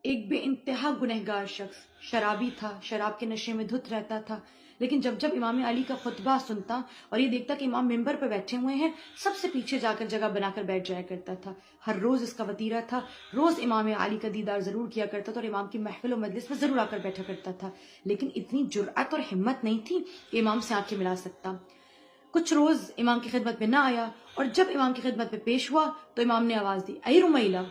ایک بے انتہا گنہگار شخص شرابی تھا، شراب کے نشے میں دھت رہتا تھا، لیکن جب امام علی کا خطبہ سنتا اور یہ دیکھتا کہ امام ممبر پہ بیٹھے ہوئے ہیں، سب سے پیچھے جا کر جگہ بنا کر بیٹھ جایا کرتا تھا۔ ہر روز اس کا وتیرہ تھا، روز امام علی کا دیدار ضرور کیا کرتا تھا اور امام کی محفل و مجلس میں ضرور آ کر بیٹھا کرتا تھا، لیکن اتنی جرأت اور ہمت نہیں تھی کہ امام سے آنکھیں ملا سکتا۔ کچھ روز امام کی خدمت میں نہ آیا اور جب امام کی خدمت میں پیش ہوا تو امام نے آواز دی، اے رمیلہ!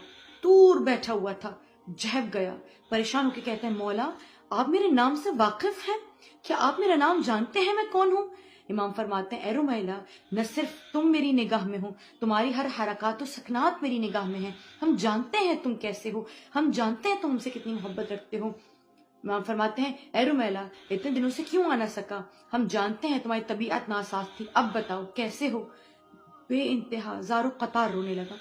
دور بیٹھا ہوا تھا، جھپ گیا، پریشان ہو کے کہتے ہیں، مولا آپ میرے نام سے واقف ہیں؟ کیا آپ میرا نام جانتے ہیں میں کون ہوں؟ امام فرماتے ہیں، اے رمیلہ، نہ صرف تم میری نگاہ میں ہو، تمہاری ہر حرکات و سکنات میری نگاہ میں ہیں، ہم جانتے ہیں تم کیسے ہو، ہم جانتے ہیں تم ہم سے کتنی محبت رکھتے ہو۔ امام فرماتے ہیں، اے رمیلہ، اتنے دنوں سے کیوں آنا سکا؟ ہم جانتے ہیں تمہاری طبیعت ناساز تھی، اب بتاؤ کیسے ہو؟ بے انتہا زار و قطار رونے لگا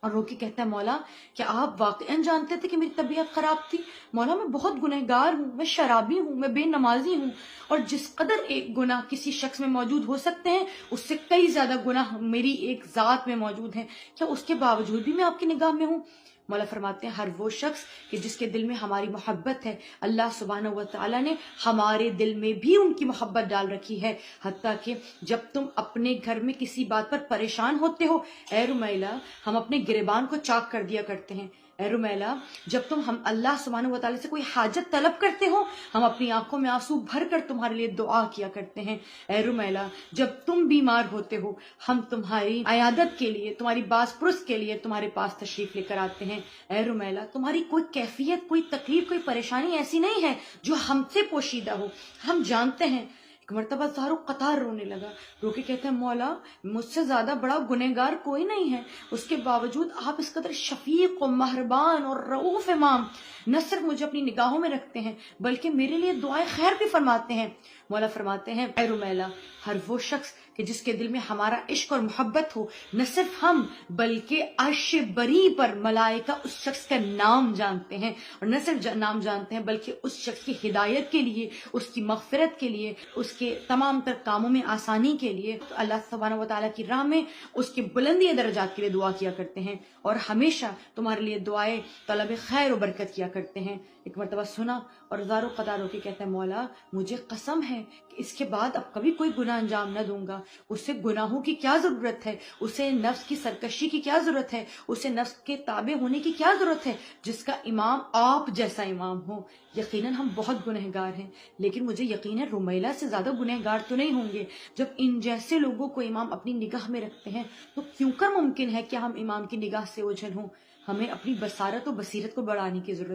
اور رو کے کہتا ہے، مولا کیا آپ واقعاً جانتے تھے کہ میری طبیعت خراب تھی؟ مولا میں بہت گنہگار ہوں، میں شرابی ہوں، میں بے نمازی ہوں، اور جس قدر ایک گناہ کسی شخص میں موجود ہو سکتے ہیں اس سے کئی زیادہ گناہ میری ایک ذات میں موجود ہیں، کیا اس کے باوجود بھی میں آپ کی نگاہ میں ہوں؟ مولا فرماتے ہیں، ہر وہ شخص کہ جس کے دل میں ہماری محبت ہے، اللہ سبحانہ و تعالیٰ نے ہمارے دل میں بھی ان کی محبت ڈال رکھی ہے، حتیٰ کہ جب تم اپنے گھر میں کسی بات پر پریشان ہوتے ہو، اے رمیلہ، ہم اپنے گریبان کو چاک کر دیا کرتے ہیں۔ اے رمیلہ، جب ہم اللہ سبحانہ و تعالیٰ سے کوئی حاجت طلب کرتے ہو، ہم اپنی آنکھوں میں آنسو بھر کر تمہارے لیے دعا کیا کرتے ہیں۔ اے رمیلہ، جب تم بیمار ہوتے ہو، ہم تمہاری عیادت کے لیے، تمہاری باز پرس کے لیے تمہارے پاس تشریف لے کر آتے ہیں۔ اے رمیلہ، تمہاری کوئی کیفیت، کوئی تکلیف، کوئی پریشانی ایسی نہیں ہے جو ہم سے پوشیدہ ہو، ہم جانتے ہیں۔ ایک مرتبہ زار و قطار رونے لگا، رو کے کہتے ہیں، مولا مجھ سے زیادہ بڑا گنہگار کوئی نہیں ہے، اس کے باوجود آپ اس قدر شفیق و مہربان اور رؤوف امام نہ صرف مجھے اپنی نگاہوں میں رکھتے ہیں بلکہ میرے لیے دعائیں خیر بھی فرماتے ہیں۔ مولا فرماتے ہیں، اے رمیلہ، ہر وہ شخص کہ جس کے دل میں ہمارا عشق اور محبت ہو، نہ صرف ہم بلکہ عرش بری پر ملائکہ اس شخص کا نام جانتے ہیں، اور نہ صرف نام جانتے ہیں بلکہ اس شخص کی ہدایت کے لیے، اس کی مغفرت کے لیے، اس کے تمام تر کاموں میں آسانی کے لیے اللہ سبحانہ و تعالیٰ کی راہ میں اس کے بلندی درجات کے لیے دعا کیا کرتے ہیں، اور ہمیشہ تمہارے لیے دعائیں طلب خیر و برکت کیا کرتے ہیں۔ ایک مرتبہ سنا اور زار و قطار ہو کے کہتا ہے، مولا مجھے قسم ہے کہ اس کے بعد اب کبھی کوئی گناہ انجام نہ دوں گا، اسے گناہوں کی کیا ضرورت ہے، اسے نفس کی سرکشی کی کیا ضرورت ہے، اسے نفس کے تابع ہونے کی کیا ضرورت ہے، جس کا امام آپ جیسا امام ہو۔ یقیناً ہم بہت گنہگار ہیں، لیکن مجھے یقین ہے رمیلہ سے زیادہ گنہگار تو نہیں ہوں گے۔ جب ان جیسے لوگوں کو امام اپنی نگاہ میں رکھتے ہیں تو کیوں کر ممکن ہے کہ ہم امام کی نگاہ سے اوجھل ہوں؟ ہمیں اپنی بصارت و بصیرت کو بڑھانے کی ضرورت